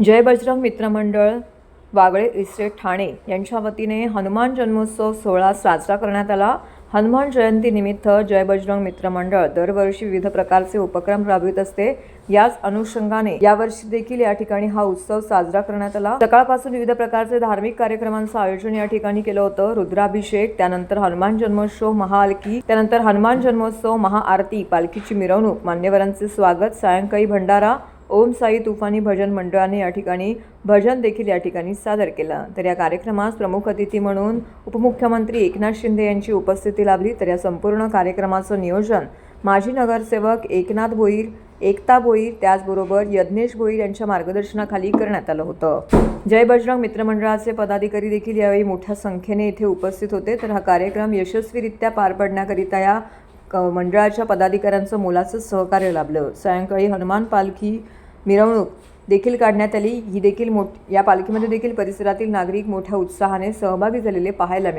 जय बजरंग मित्रमंडळ वागळे इस्टेट ठाणे यांच्या वतीने हनुमान जन्मोत्सव सोहळा साजरा करण्यात आला। हनुमान जयंतीनिमित्त जय बजरंग मित्रमंडळ दरवर्षी विविध प्रकारचे उपक्रम राबवित असते। याच अनुषंगाने यावर्षी देखील या ठिकाणी हा उत्सव साजरा करण्यात आला। सकाळपासून विविध प्रकारचे धार्मिक कार्यक्रमांचं आयोजन या ठिकाणी केलं होतं। रुद्राभिषेक, त्यानंतर हनुमान जन्मोत्सव महाआलकी, त्यानंतर हनुमान जन्मोत्सव महाआरती, पालखीची मिरवणूक, मान्यवरांचे स्वागत, सायंकाळी भंडारा, ओम साई तुफानी भजन मंडळाने या ठिकाणी भजन देखील या ठिकाणी सादर केलं। तर या कार्यक्रमास प्रमुख अतिथी म्हणून उपमुख्यमंत्री एकनाथ शिंदे यांची उपस्थिती लाभली। तर या संपूर्ण कार्यक्रमाचं नियोजन माजी नगरसेवक एकनाथ भोईर, एकता भोईर, त्याचबरोबर यज्ञेश भोईर यांच्या मार्गदर्शनाखाली करण्यात आलं होतं। जय बजरंग मित्रमंडळाचे पदाधिकारी देखील यावेळी मोठ्या संख्येने इथे उपस्थित होते। तर हा कार्यक्रम यशस्वीरित्या पार पाडण्याकरिता या मंडळाच्या पदाधिकाऱ्यांचं मोलाचं सहकार्य लाभलं। सायंकाळी हनुमान पालखी मिरवणूक देखील काढण्यात आली। ही देखील या पालखीमध्ये देखील परिसरातील नागरिक मोठ्या उत्साहाने सहभागी झालेले पाहायला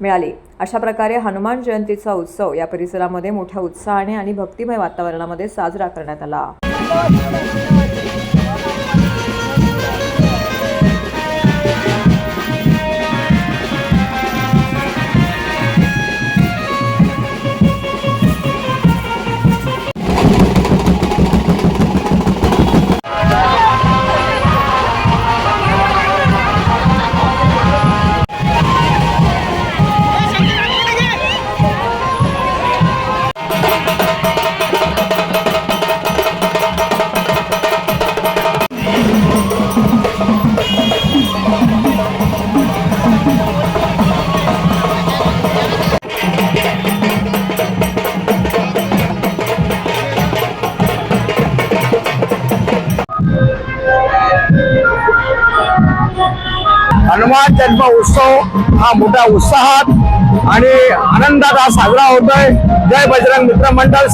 मिळाले। अशा प्रकारे हनुमान जयंतीचा उत्सव या परिसरामध्ये मोठ्या उत्साहाने आणि भक्तिमय वातावरणामध्ये साजरा करण्यात आला। हनुमान जन्म उत्सव हा मोठ्या उत्साहात आणि आनंदात हा साजरा होतोय। जय बजरंग मित्रमंडळ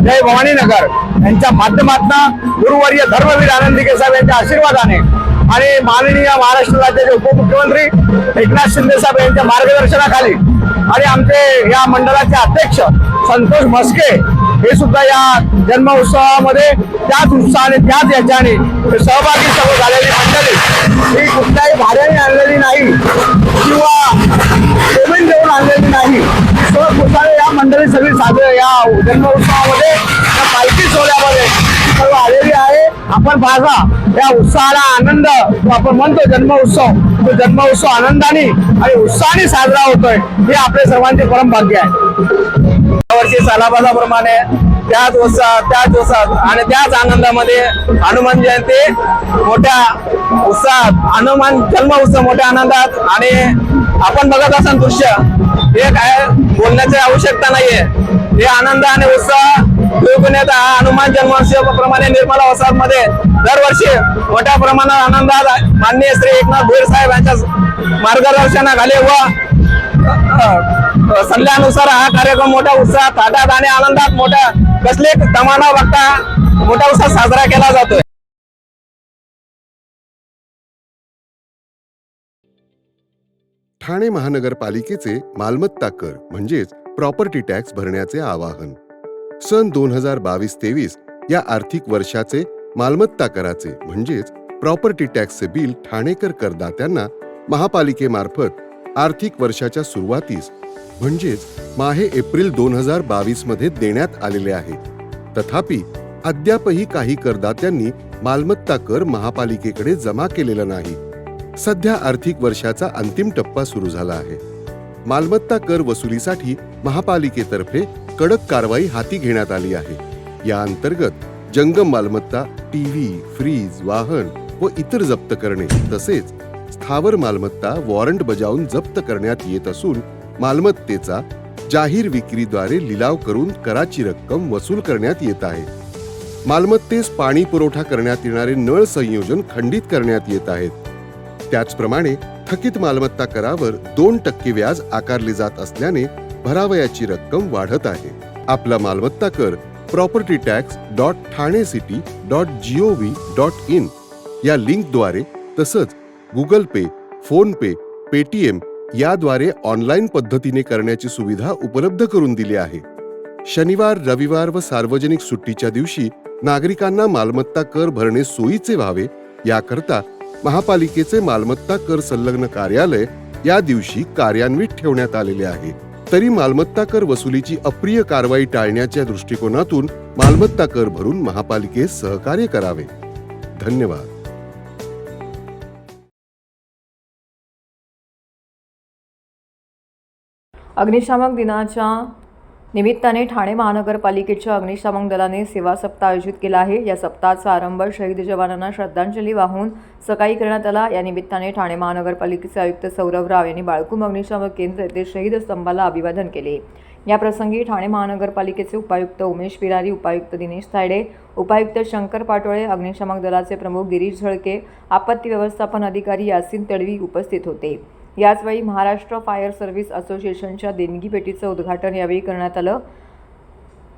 जय भवानी नगर यांच्या माध्यमातून गुरुवर्य धर्मवीर आनंदीके साहेब यांच्या आशीर्वादाने आणि माननीय महाराष्ट्र राज्याचे उपमुख्यमंत्री एकनाथ शिंदे साहेब यांच्या मार्गदर्शनाखाली आणि आमचे या मंडळाचे अध्यक्ष संतोष म्हस्के हे सुद्धा या जन्म उत्सवामध्ये त्याच उत्साहाने त्याच याच्याने सहभागी सर्व झालेली मंडळी ही कुठल्याही भाड्याने आणलेली नाही किंवा पेमेंट देऊन आणलेली नाही। सहकुशाने या मंडळी सगळी साजरे या जन्म उत्सवामध्ये या पालखी सोहळ्यामध्ये सर्व आलेली आहे। आपण पाहता या उत्साहाला आनंद आपण म्हणतो जन्म उत्सव, तो जन्म उत्सव आनंदाने आणि उत्साहाने साजरा होतोय हे आपले सर्वांचे परम भाग्य आहे। यावर्षी सालाबादाप्रमाणे त्याच उत्साहात आणि त्याच आनंदामध्ये हनुमान जयंती मोठ्या उत्साहात, हनुमान जन्म उत्सव मोठ्या आनंदात आणि आपण बघत असाल दृश्य हे काय बोलण्याची आवश्यकता नाहीये। हे आनंद आणि उत्साह हा हनुमान जन्मोत्सव प्रमाणे निर्मला वसाहत मध्ये दरवर्षी मोठ्या प्रमाणात आनंदात माननीय श्री एकनाथ भोईर साहेब यांच्या मार्गदर्शनाखाली व सल्ल्यानुसार हा कार्यक्रम मोठ्या उत्साहात, थाटात आणि आनंदात मोठ्या कसले दमाना बघता मोठा उत्साह साजरा केला जातोय। ठाणे महानगरपालिकेचे मालमत्ता कर म्हणजेच प्रॉपर्टी टॅक्स भरण्याचे आवाहन। सन 2022-23 या आर्थिक वर्षाचे मालमत्ता कराचे म्हणजेच प्रॉपर्टी टॅक्सचे बिल ठाणेकर करदात्यांना महापालिकेमार्फत आर्थिक वर्षाच्या सुरुवातीस म्हणजेच माहे एप्रिल 2022 मध्ये देण्यात आलेले आहे। तथापि अद्यापही काही करदात्यांनी मालमत्ता कर महापालिकेकडे जमा केलेला नाही। सध्या आर्थिक वर्षाचा अंतिम टप्पा सुरू झाला आहे। मालमत्ता कर वसुलीसाठी महापालिकेतर्फे कडक कारवाई हाती घेण्यात आली आहे। या अंतर्गत जंगम मालमत्ता, टीव्ही, फ्रीज, वाहन व इतर जप्त करणे तसेच स्थावर मालमत्ता वॉरंट बजावून जप्त करण्यात येत असून मालमत्तेचा जाहीर विक्रीद्वारे लिलाव करून कराची रक्कम वसूल करण्यात येत आहे। मालमत्तेस पाणी पुरवठा करण्यात येणारे नळ संयोजन खंडित करण्यात येत आहेत। त्याचप्रमाणे थकीत मालमत्ता करावर 2% व्याज आकारले जात असल्याने भरावयाची रक्कम वाढत आहे। आपला मालमत्ता कर propertytax.thanecity.gov.in या लिंकद्वारे तसंच गुगल पे, फोन पे, पेटीएम याद्वारे ऑनलाईन पद्धतीने करण्याची सुविधा उपलब्ध करून दिली आहे। शनिवार, रविवार व सार्वजनिक सुट्टीच्या दिवशी नागरिकांना मालमत्ता कर भरणे सोयीचे व्हावे याकरता महापालिकेचे मालमत्ता कर संलग्न कार्यालय या दिवशी कार्यान्वित ठेवण्यात आलेले आहे. तरी मालमत्ता कर वसुलीची अप्रिय कारवाई टाळण्याच्या दृष्टिकोनातून मालमत्ता कर भरून महापालिकेस सहकार्य करावे. धन्यवाद. अग्निशामक दिनाच्या निमित्ताने ठाणे महानगरपालिकेच्या अग्निशामक दलाने सेवा सप्ताह आयोजित केला आहे. या सप्ताहाचा आरंभ शहीद जवानांना श्रद्धांजली वाहून सकाळी करण्यात आला. या निमित्ताने ठाणे महानगरपालिकेचे आयुक्त सौरभ राव यांनी बाळकूम अग्निशामक केंद्र येथे शहीद स्तंभाला अभिवादन केले. या प्रसंगी ठाणे महानगरपालिकेचे उपायुक्त उमेश पिरारी, उपायुक्त दिनेश तायडे, उपायुक्त शंकर पाटोळे, अग्निशामक दलाचे प्रमुख गिरीश झळके, आपत्ती व्यवस्थापन अधिकारी यासिन तडवी उपस्थित होते. याचवेळी महाराष्ट्र फायर सर्व्हिस असोसिएशनच्या देणगी पेटीचं उद्घाटन यावेळी करण्यात आलं.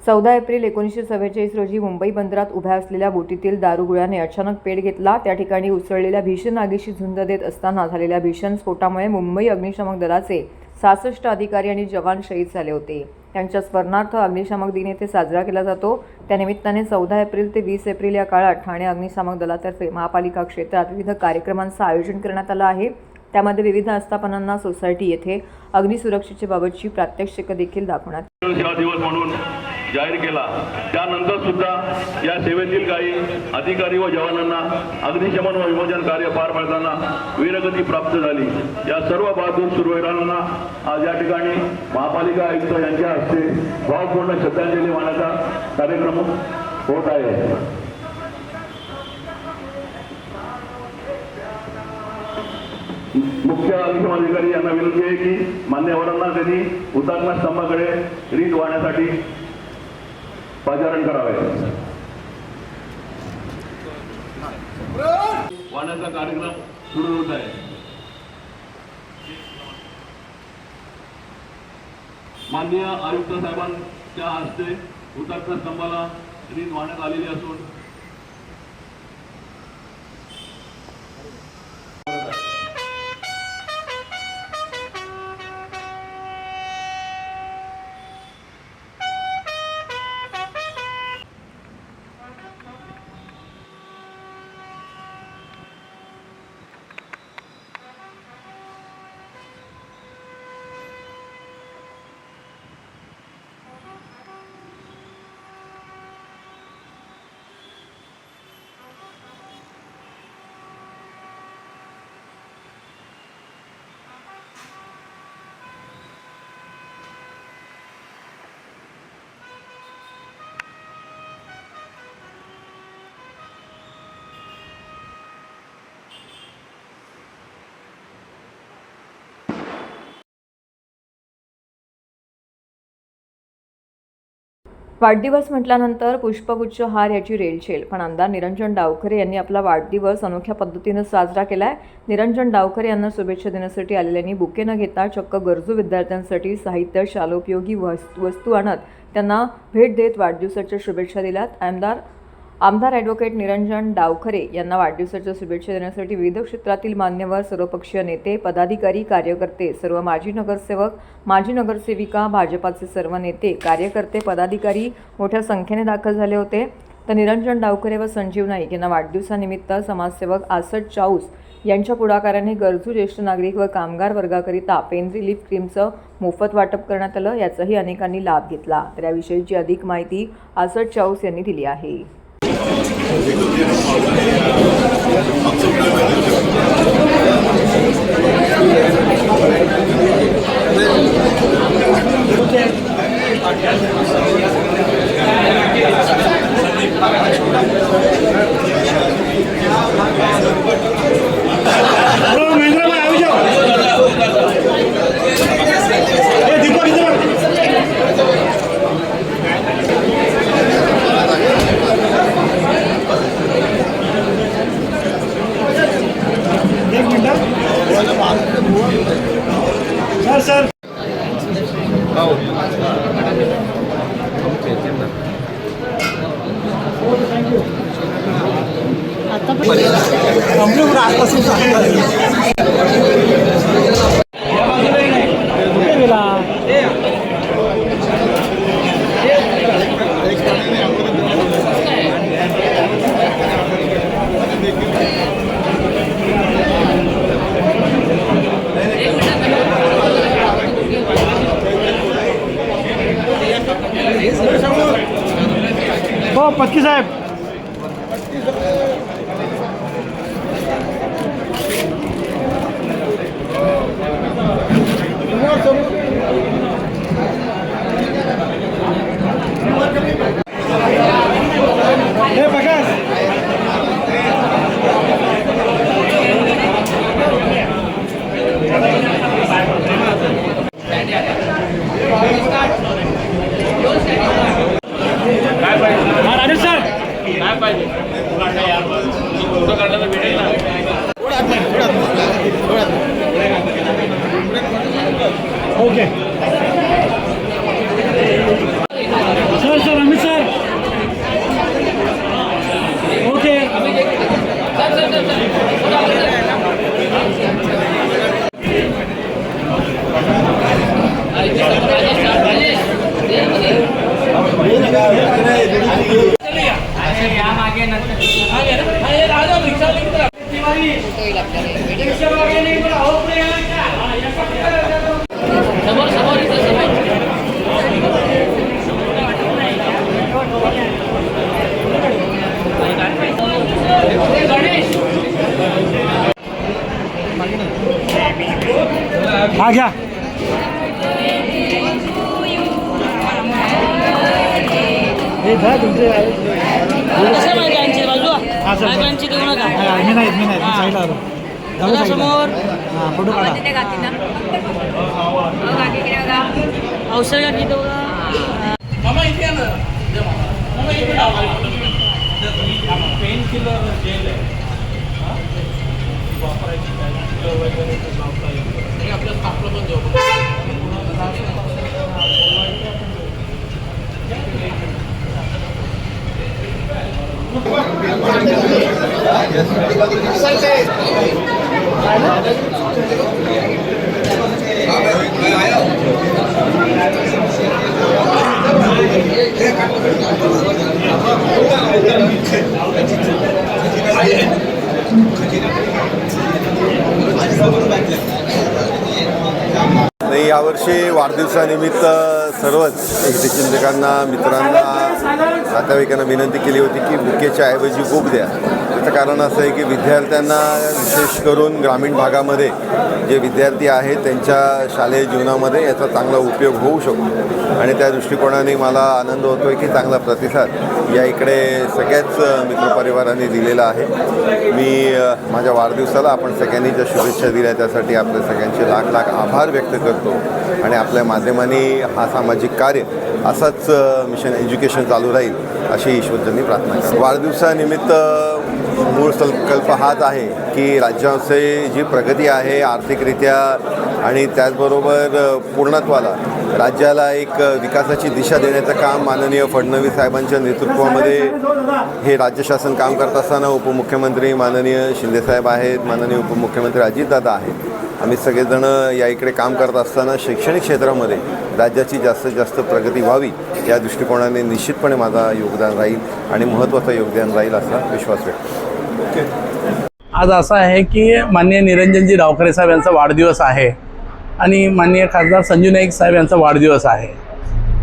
14 एप्रिल 1944 रोजी मुंबई बंदरात उभ्या असलेल्या बोटीतील दारुगोळ्याने अचानक पेट घेतला. त्या ठिकाणी उसळलेल्या भीषण आगीशी झुंज देत असताना झालेल्या भीषण स्फोटामुळे मुंबई अग्निशामक दलाचे 66 अधिकारी आणि जवान शहीद झाले होते. त्यांच्या स्मरणार्थ अग्निशामक दिन येथे साजरा केला जातो. त्यानिमित्ताने 14 एप्रिल ते 20 एप्रिल या काळात ठाणे अग्निशामक दलातर्फे महापालिका क्षेत्रात विविध कार्यक्रमांचं आयोजन करण्यात आलं आहे. त्यामध्ये विविध आस्थापनांना सोसायटी येथे अग्निसुरक्षेच्या बाबतची प्रात्यक्षिक देखील दाखवण्यात सेवा दिवस म्हणून जाहीर केला. त्यानंतर सुद्धा या सेवेतील काही अधिकारी व जवानांना अग्निशमन व विमोचन कार्य पार पाडताना वीरगती प्राप्त झाली. या सर्व बहादूर शूरवीरांना आज या ठिकाणी महापालिका आयुक्त यांच्या हस्ते भावपूर्ण श्रद्धांजली वाहण्याचा कार्यक्रम होत आहे. मुख्य अग्निशमन अधिकारी यांना विनंती आहे की मान्यवरांना त्यांनी हुतात्मा स्तंभाकडे रीत वाहण्यासाठी पाचारण करावे. वाहण्याचा कार्यक्रम सुरू होत आहे. माननीय आयुक्त साहेबांच्या हस्ते हुतात्मा स्तंभाला रीत वाहण्यात आलेली असून वाढदिवस म्हटल्यानंतर पुष्पगुच्छ हार याची रेलचेल. पण आमदार निरंजन डावखरे यांनी आपला वाढदिवस अनोख्या पद्धतीनं साजरा केलाय. निरंजन डावखरे यांना शुभेच्छा देण्यासाठी आलेल्यांनी बुके न घेता चक्क गरजू विद्यार्थ्यांसाठी साहित्य, शालोपयोगी वस्तू आणत त्यांना भेट देत वाढदिवसाच्या शुभेच्छा दिल्यात. आमदार ॲडव्होकेट निरंजन डावखरे यांना वाढदिवसाच्या शुभेच्छा देण्यासाठी विविध क्षेत्रातील मान्यवर, सर्वपक्षीय नेते, पदाधिकारी, कार्यकर्ते, सर्व माजी नगरसेवक, माजी नगरसेविका, भाजपाचे सर्व नेते, कार्यकर्ते, पदाधिकारी मोठ्या संख्येने दाखल झाले होते. तर निरंजन डावखरे व संजीव नाईक यांना वाढदिवसानिमित्त समाजसेवक आसट चाऊस यांच्या पुढाकाराने गरजू ज्येष्ठ नागरिक व कामगार वर्गाकरिता पेन रिलीफ क्रीमचं मोफत वाटप करण्यात आलं. याचाही अनेकांनी लाभ घेतला. तर याविषयीची अधिक माहिती आसट चाऊस यांनी दिली आहे. सर आता हो पत्की साहेब. हे बघा राजेश सर काय पाहिजे okay sir sir Amit sir okay आ गया तुमचे मी नाही साईडला आलो समोर फोटो काढा औषध घेतो पेन किलर जेल आहे आपल्या स्थापना पण जाऊ नाही, यावर्षी वाढदिवसानिमित्त सर्वच हितचिंतकांना, मित्रांना, नातेवाईकांना विनंती केली होती की बुकेच्या ऐवजी बुक द्या. त्याचं कारण असं आहे की विद्यार्थ्यांना, विशेष करून ग्रामीण भागामध्ये जे विद्यार्थी आहेत त्यांच्या शालेय जीवनामध्ये याचा चांगला उपयोग होऊ शकतो आणि त्या दृष्टिकोनाने मला आनंद होतो आहे की चांगला प्रतिसाद या इकडे सगळ्याच मित्रपरिवारांनी दिलेला आहे. मी माझ्या वाढदिवसाला आपण सगळ्यांनी ज्या शुभेच्छा दिल्या त्यासाठी आपल्या सगळ्यांचे लाख लाख आभार व्यक्त करतो आणि आपल्या माध्यमांनी हा सामाजिक कार्य असाच मिशन एज्युकेशन चालू राहील अशी ईश्वरचरणी प्रार्थना करतो. वाढदिवसानिमित्त मूळ संकल्प हाच आहे की राज्याची जी प्रगती आहे आर्थिकरित्या आणि त्याचबरोबर पूर्णत्वाला राज्याला एक विकासाची दिशा देण्याचं काम माननीय फडणवीस साहेबांच्या नेतृत्वामध्ये हे राज्य शासन काम करत असताना उपमुख्यमंत्री माननीय शिंदेसाहेब आहेत, माननीय उपमुख्यमंत्री अजितदादा आहेत. आम्ही सगळेजण या इकडे काम करत असताना शैक्षणिक क्षेत्रामध्ये राज्याची जास्तीत जास्त प्रगती व्हावी या दृष्टिकोनाने निश्चितपणे माझा योगदान राहील आणि महत्त्वाचं योगदान राहील असा विश्वास व्यक्त. आज असं आहे की माननीय निरंजनजी डावखरे साहेब यांचा वाढदिवस आहे आणि माननीय खासदार संजू नाईक साहेब यांचा वाढदिवस आहे.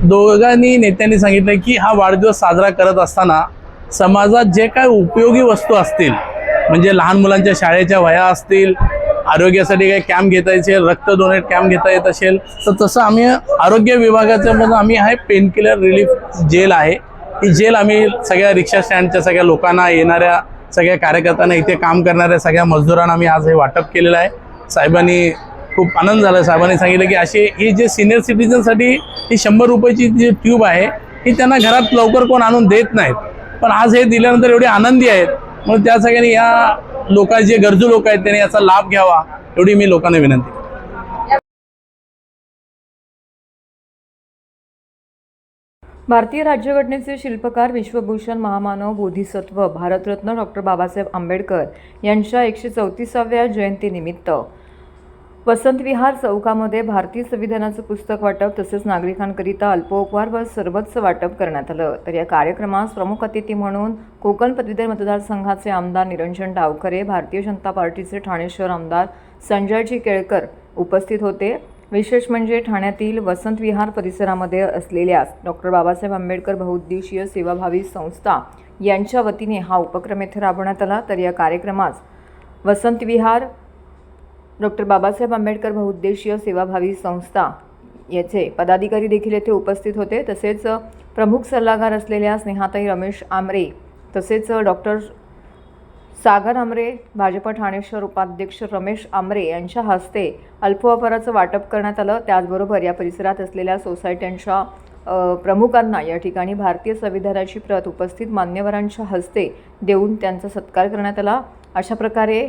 दोघांनी नेत्यांनी सांगितलं की हा वाढदिवस साजरा करत असताना समाजात जे काय उपयोगी वस्तू असतील, म्हणजे लहान मुलांच्या शाळेच्या वह्या असतील, आरोग्यासाठी काही कॅम्प घेता येईल, रक्त डोनेट कॅम्प घेता येत असेल तर तसं आम्ही आरोग्य विभागाच्यामधून आम्ही आहे पेन किलर रिलीफ जेल आहे. ही जेल आम्ही सगळ्या रिक्षा स्टँडच्या सगळ्या लोकांना, येणाऱ्या सगळ्या कार्यकर्त्यांना, इथे काम करणाऱ्या सगळ्या मजदुरांना आम्ही आज हे वाटप केलेलं आहे. साहेबांनी खूप आनंद झाला. साहेबांनी सांगितलं की अशी ही जे सिनियर सिटीजनसाठी ही 100 रुपयाची जी ट्यूब आहे ही त्यांना घरात लवकर कोण आणून देत नाहीत, पण आज हे दिल्यानंतर एवढे आनंदी आहेत. म्हणून त्या सगळ्यांनी या लोकांचे जे गरजू लोक आहेत त्यांनी याचा लाभ घ्यावा एवढी मी लोकांना विनंती करतो. भारतीय राज्यघटनेचे शिल्पकार विश्वभूषण महामानव बोधिसत्व भारतरत्न डॉक्टर बाबासाहेब आंबेडकर यांच्या 134व्या जयंतीनिमित्त वसंत विहार चौकामध्ये भारतीय संविधानाचं पुस्तक वाटप तसेच नागरिकांकरिता अल्पोपहार व सरबतचं वाटप करण्यात आलं. तर या कार्यक्रमास प्रमुख अतिथी म्हणून कोकण पदवीधर मतदारसंघाचे आमदार निरंजन डावखरे, भारतीय जनता पार्टीचे ठाणे शहर आमदार संजयजी केळकर उपस्थित होते. विशेष म्हणजे ठाण्यातील वसंत विहार परिसरामध्ये असलेल्या डॉक्टर बाबासाहेब आंबेडकर बहुउद्देशीय सेवाभावी संस्था यांच्या वतीने हा उपक्रम येथे राबवण्यात आला। तर या कार्यक्रमास वसंत विहार डॉक्टर बाबासाहेब आंबेडकर बहुउद्देशीय सेवाभावी संस्था याचे पदाधिकारी देखील येथे उपस्थित होते। तसेच प्रमुख सल्लागार असलेल्या स्नेहाताई रमेश आमरे तसेच डॉक्टर सागर आमरे, भाजप ठाणे शहर उपाध्यक्ष रमेश आमरे यांच्या हस्ते अल्पोपहाराचं वाटप करण्यात आलं। त्याचबरोबर या परिसरात असलेल्या सोसायट्यांच्या प्रमुखांना या ठिकाणी भारतीय संविधानाची प्रत उपस्थित मान्यवरांच्या हस्ते देऊन त्यांचा सत्कार करण्यात आला। अशा प्रकारे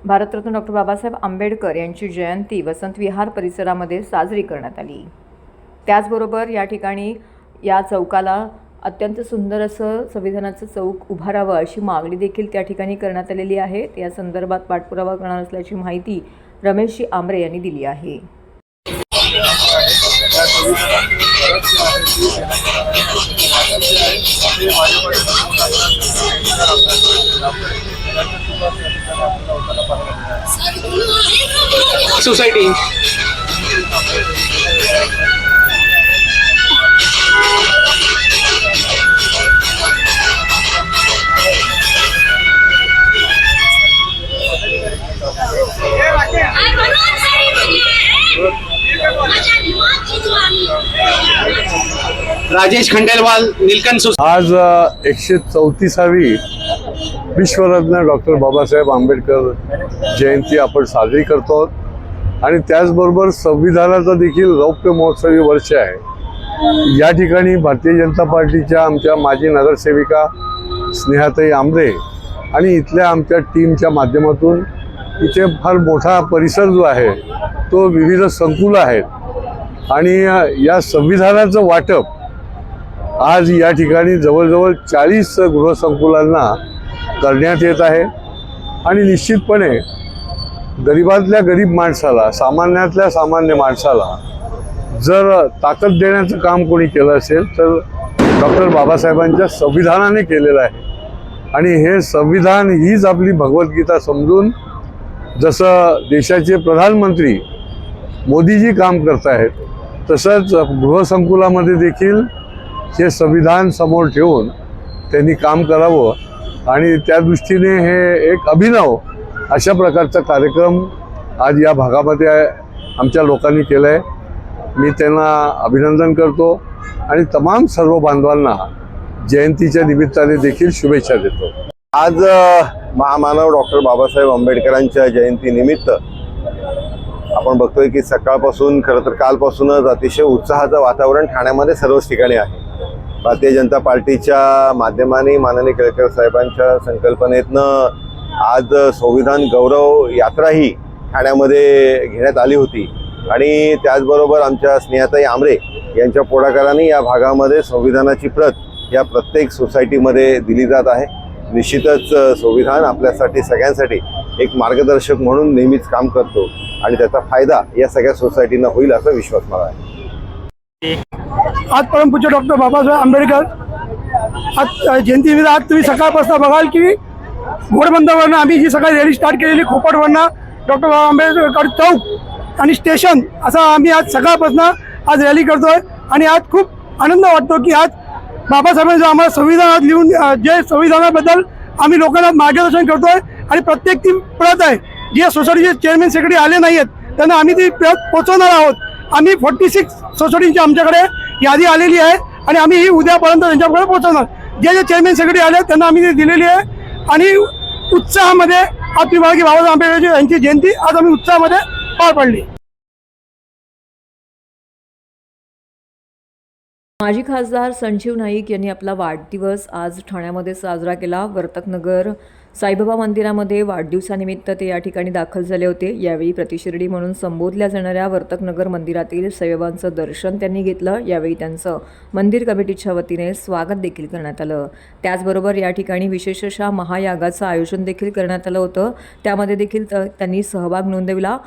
भारतरत्न डॉक्टर बाबासाहेब आंबेडकर यांची जयंती वसंत विहार परिसरामध्ये साजरी करण्यात आली। त्याचबरोबर या ठिकाणी या चौकाला अत्यंत सुंदर असं संविधानाचं चौक उभारावं अशी मागणी देखील त्या ठिकाणी करण्यात आलेली आहे। या संदर्भात पाठपुरावा करणार असल्याची माहिती रमेशजी आमरे यांनी दिली आहे। सोसायटी राजेश खंडेलवाल नीलकंठ आज 134वी विश्वरत्न डॉक्टर बाबासाहेब आंबेडकर जयंती आपण साजरी करतो आणि त्याचबरोबर संविधानाचा देखील रौप्य महोत्सवी वर्ष आहे। या ठिकाणी भारतीय जनता पार्टीच्या आमच्या माजी नगरसेविका स्नेहाताई आमरे आणि इथल्या आमच्या टीमच्या माध्यमातून इथे फार मोठा परिसर जो आहे तो विविध संकुलं आहेत आणि या संविधानाचं वाटप आज या ठिकाणी जवळजवळ 40 गृहसंकुलांना करण्यात येत आहे आणि निश्चितपणे गरिबातल्या गरीब माणसाला, सामान्यातल्या सामान्य माणसाला जर ताकद देण्याचं काम कोणी केलं असेल तर डॉक्टर बाबासाहेबांच्या संविधानाने केलेलं आहे आणि हे संविधान हीच आपली भगवद्गीता समजून जसं देशाचे प्रधानमंत्री मोदीजी काम करत आहेत तसंच गृहसंकुलामध्ये देखील हे संविधान समोर ठेवून त्यांनी काम करावं आणि त्या दृष्टीने हे एक अभिनव अशा प्रकारचा कार्यक्रम आज या भागामध्ये आमच्या लोकांनी केला आहे। मी त्यांना अभिनंदन करतो आणि तमाम सर्व बांधवांना जयंतीच्या निमित्ताने देखील शुभेच्छा देतो। आज महामानव डॉक्टर बाबासाहेब आंबेडकरांच्या जयंतीनिमित्त आपण बघतोय की सकाळपासून खरं तर कालपासूनच अतिशय उत्साहाचं वातावरण ठाण्यामध्ये सर्वच ठिकाणी आहे। भारतीय जनता पार्टीच्या माध्यमाने माननीय केळकर साहेबांच्या संकल्पनेतनं आज संविधान गौरव यात्राही ठाण्यामध्ये घेण्यात आली होती आणि त्याचबरोबर आमच्या स्नेहाताई आमरे यांच्या पुढाकाराने या भागामध्ये संविधानाची प्रत या प्रत्येक सोसायटीमध्ये दिली जात आहे। निश्चितच संविधान आपल्यासाठी सगळ्यांसाठी एक मार्गदर्शक म्हणून नेहमीच काम करतो आणि त्याचा फायदा या सगळ्या सोसायटींना होईल असा विश्वास मला आहे। आज परमपूज्य डॉक्टर बाबासाहेब आंबेडकर आज जयंतीनिमित्त आज तुम्ही सकाळपासून बघाल की घोडबंदरवरनं आम्ही जी सकाळी रॅली स्टार्ट केलेली खोपटवरनं डॉक्टर बाबा आंबेडकर चौक आणि स्टेशन असा आम्ही आज सकाळपासून आज रॅली करतोय आणि आज खूप आनंद वाटतो की आज बाबासाहेबांनी आम्हाला संविधानात लिहून जे संविधानाबद्दल आम्ही लोकांना मार्गदर्शन करतोय आणि प्रत्येक ती प्रत आहे जे सोसायटीचे चेअरमॅन सेक्रेटरी आले नाही आहेत त्यांना आम्ही ती प्रत पोचवणार आहोत। आम्ही 46 सोसायटींची आमच्याकडे यादी आलेली आहे आणि आम्ही ही उद्यापर्यंत त्यांच्याकडे पोहोचवणार। जे जे चेअरमॅन सेक्रेटरी आले त्यांना आम्ही ती दिलेली आहे आणि उत्साहामध्ये आज तुम्ही बघा की बाबासाहेब आंबेडकर यांची जयंती आज आम्ही उत्साहामध्ये पार पाडली। माजी खासदार संजीव नाईक यांनी आपला वाढदिवस आज ठाण्यामध्ये साजरा केला। वर्तकनगर साईबाबा मंदिरामध्ये वाढदिवसानिमित्त ते या ठिकाणी दाखल झाले होते। यावेळी प्रतिशिर्डी म्हणून संबोधल्या जाणाऱ्या वर्तकनगर मंदिरातील साईबाबांचं दर्शन त्यांनी घेतलं। यावेळी त्यांचं मंदिर कमिटीच्या वतीने स्वागत देखील करण्यात आलं। त्याचबरोबर या ठिकाणी विशेष अशा महायागाचं आयोजन देखील करण्यात आलं होतं, त्यामध्ये देखील त्यांनी सहभाग नोंदविला।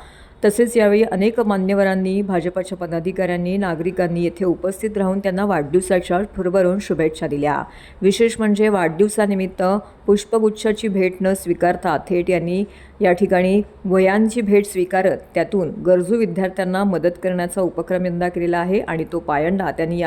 तसेच यावेळी अनेक मान्यवरांनी, भाजपच्या पदाधिकाऱ्यांनी, नागरिकांनी येथे उपस्थित राहून त्यांना वाढदिवसाच्या भरभरून शुभेच्छा दिल्या। विशेष म्हणजे वाढदिवसानिमित्त पुष्पगुच्छाची भेट न स्वीकारता थेट यांनी या ठिकाणी वह्यांची भेट स्वीकारत त्यातून गरजू विद्यार्थ्यांना मदत करण्याचा उपक्रम यंदा केलेला आहे आणि तो पायंडा त्यांनी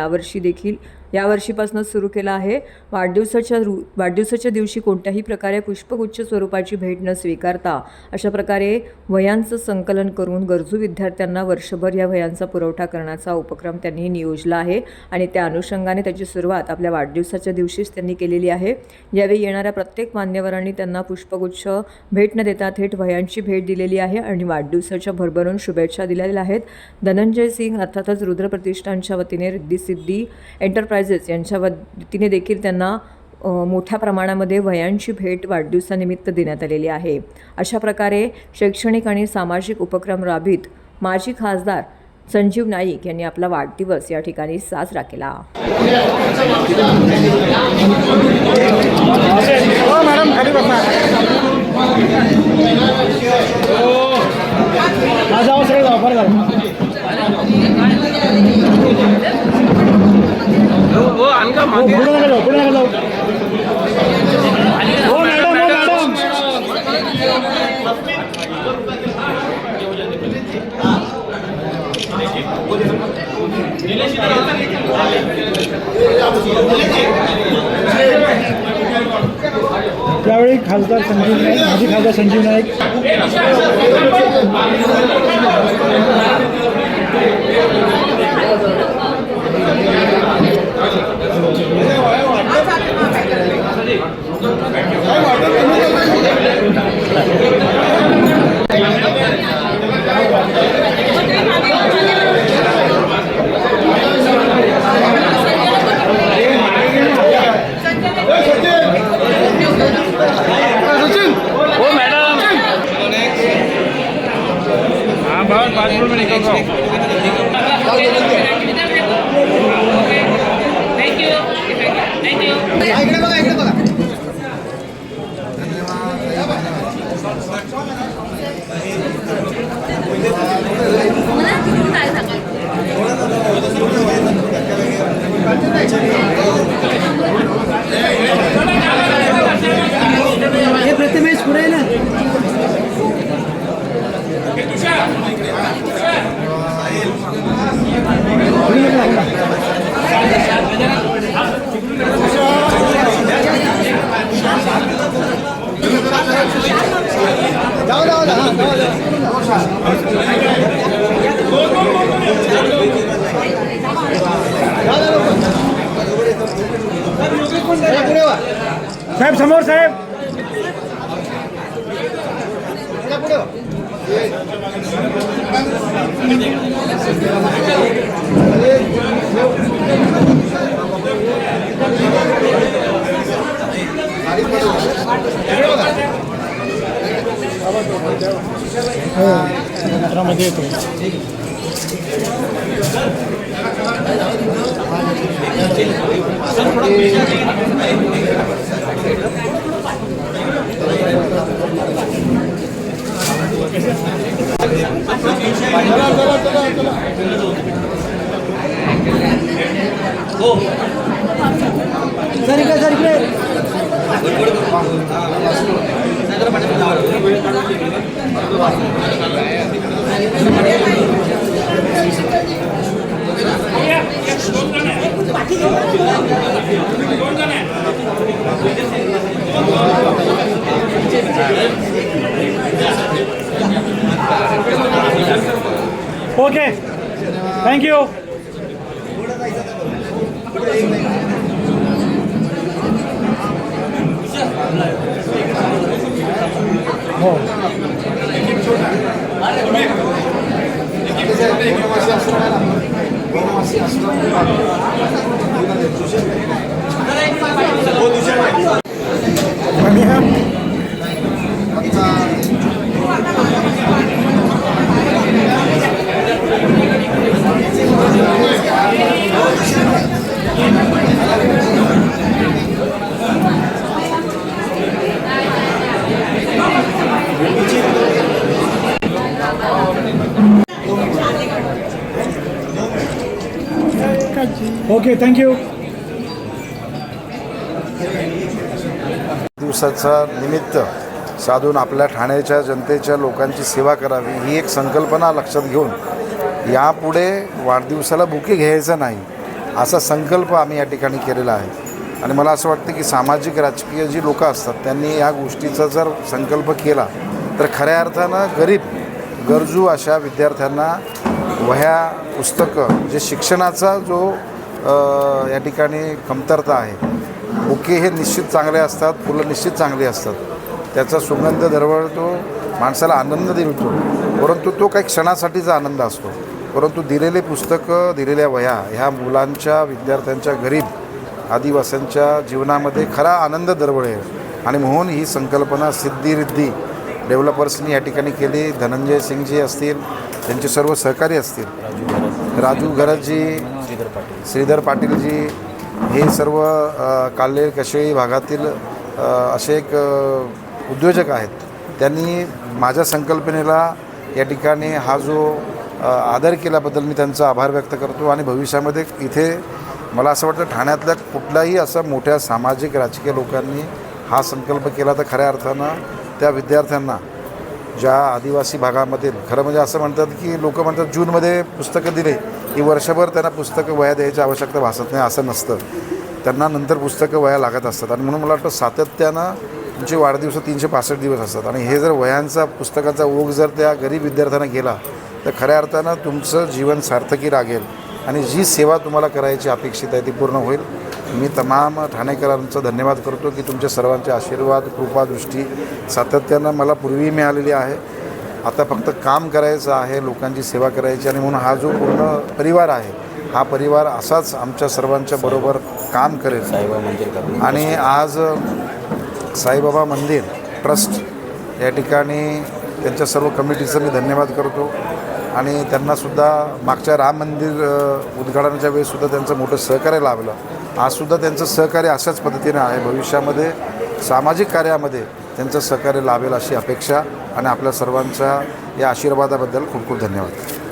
यावर्षीपासूनच सुरू केला आहे. वाढदिवसाच्या दिवशी कोणत्याही प्रकारे पुष्पगुच्छ स्वरूपाची भेट न स्वीकारता अशा प्रकारे वह्यांचं संकलन करून गरजू विद्यार्थ्यांना वर्षभर या वह्यांचा पुरवठा करण्याचा उपक्रम त्यांनी नियोजला आहे आणि त्या अनुषंगाने त्याची सुरुवात आपल्या वाढदिवसाच्या दिवशीच त्यांनी केलेली आहे. यावेळी येणाऱ्या प्रत्येक मान्यवरांनी त्यांना पुष्पगुच्छ भेट न देता थेट वह्यांची भेट दिलेली आहे आणि वाढदिवसाच्या भरभरून शुभेच्छा दिलेल्या आहेत. धनंजय सिंग अर्थातच रुद्र प्रतिष्ठानच्या वतीने रिद्धी सिद्धी एंटरप्राइजेस यांच्या वतीने देखील त्यांना मोठ्या प्रमाणामध्ये वह्यांची भेट वाढदिवसानिमित्त देण्यात आलेली आहे. अशा प्रकारे शैक्षणिक आणि सामाजिक उपक्रम राबवित माजी खासदार संजीव नाईक यांनी आपला वाढदिवस या ठिकाणी साजरा केला. त्यावेळी खासदार संजीव नाईक, माजी खासदार संजीव नाईक, प्रथमेश पुढे ना. साहेब समोर साहेब. मध्ये येतो. Okay, thank you. हो ओके, थँक्यू. वाढदिवसाचा निमित्त साधून आपल्या ठाण्याच्या जनतेच्या लोकांची सेवा करावी ही एक संकल्पना लक्षात घेऊन यापुढे वाढदिवसाला बुके घ्यायचा नाही असा संकल्प आम्ही या ठिकाणी केलेला आहे. आणि मला असं वाटतं की सामाजिक राजकीय जी लोकं असतात त्यांनी या गोष्टीचा जर संकल्प केला तर खऱ्या अर्थानं गरीब गरजू अशा विद्यार्थ्यांना वह्या पुस्तकं जे शिक्षणाचा जो या ठिकाणी कमतरता आहे, बुके हे निश्चित चांगले असतात, फुलं निश्चित चांगली असतात, त्याचा सुगंध दरवळतो, माणसाला आनंद देतो, परंतु तो काही क्षणासाठीचा आनंद असतो. परंतु दिलेले पुस्तकं दिलेल्या वह्या ह्या मुलांच्या विद्यार्थ्यांच्या गरीब आदिवासींच्या जीवनामध्ये खरा आनंद दरवळेल. आणि म्हणून ही संकल्पना सिद्धी डेव्हलपर्सनी या ठिकाणी केली. धनंजय सिंगजी असतील, त्यांचे सर्व सहकारी असतील, राजू घरतजी, श्रीधर पाटीलजी, हे सर्व काल्हेर कशेळी भागातील असे एक उद्योजक आहेत. त्यांनी माझ्या संकल्पनेला या ठिकाणी हा जो आदर केल्याबद्दल मी त्यांचा आभार व्यक्त करतो. आणि भविष्यामध्ये इथे मला असं वाटतं ठाण्यातल्या कुठल्याही असा मोठ्या सामाजिक राजकीय लोकांनी हा संकल्प केला तर खऱ्या अर्थानं त्या विद्यार्थ्यांना ज्या आदिवासी भागामध्ये खरं म्हणजे असं म्हणतात की लोक म्हणतात जूनमध्ये पुस्तकं दिले की वर्षभर त्यांना पुस्तकं वह्या द्यायची आवश्यकता भासत नाही, असं नसतं. त्यांना नंतर पुस्तकं वह्या लागत असतात. आणि म्हणून मला वाटतं सातत्यानं तुमचे वाढदिवस 365 दिवस असतात. आणि हे जर वह्यांचा पुस्तकाचा ओघ जर त्या गरीब विद्यार्थ्यांना गेला तर खऱ्या अर्थानं तुमचं जीवन सार्थकी लागेल आणि जी सेवा तुम्हाला करायची अपेक्षित आहे ती पूर्ण होईल. मी तमाम ठाणेकरांचा धन्यवाद करतो की तुमच्या सर्वांचे आशीर्वाद, कृपा, दृष्टी सातत्यानं मला पूर्वी मिळालेली आहे. आता फक्त काम करायचं आहे, लोकांची सेवा करायची. आणि म्हणून हा जो पूर्ण परिवार आहे हा परिवार असाच आमच्या सर्वांच्या बरोबर काम करेल. आणि आज साईबाबा मंदिर ट्रस्ट या ठिकाणी त्यांच्या सर्व कमिटीचं मी धन्यवाद करतो. आणि त्यांनासुद्धा मागच्या राम मंदिर उद्घाटनाच्या वेळेससुद्धा त्यांचं मोठं सहकार्य लाभलं. आजसुद्धा त्यांचं सहकार्य अशाच पद्धतीने आहे. भविष्यामध्ये सामाजिक कार्यामध्ये त्यांचं सहकार्य लाभेल अशी अपेक्षा. आणि आपल्या सर्वांच्या या आशीर्वादाबद्दल खूप खूप धन्यवाद.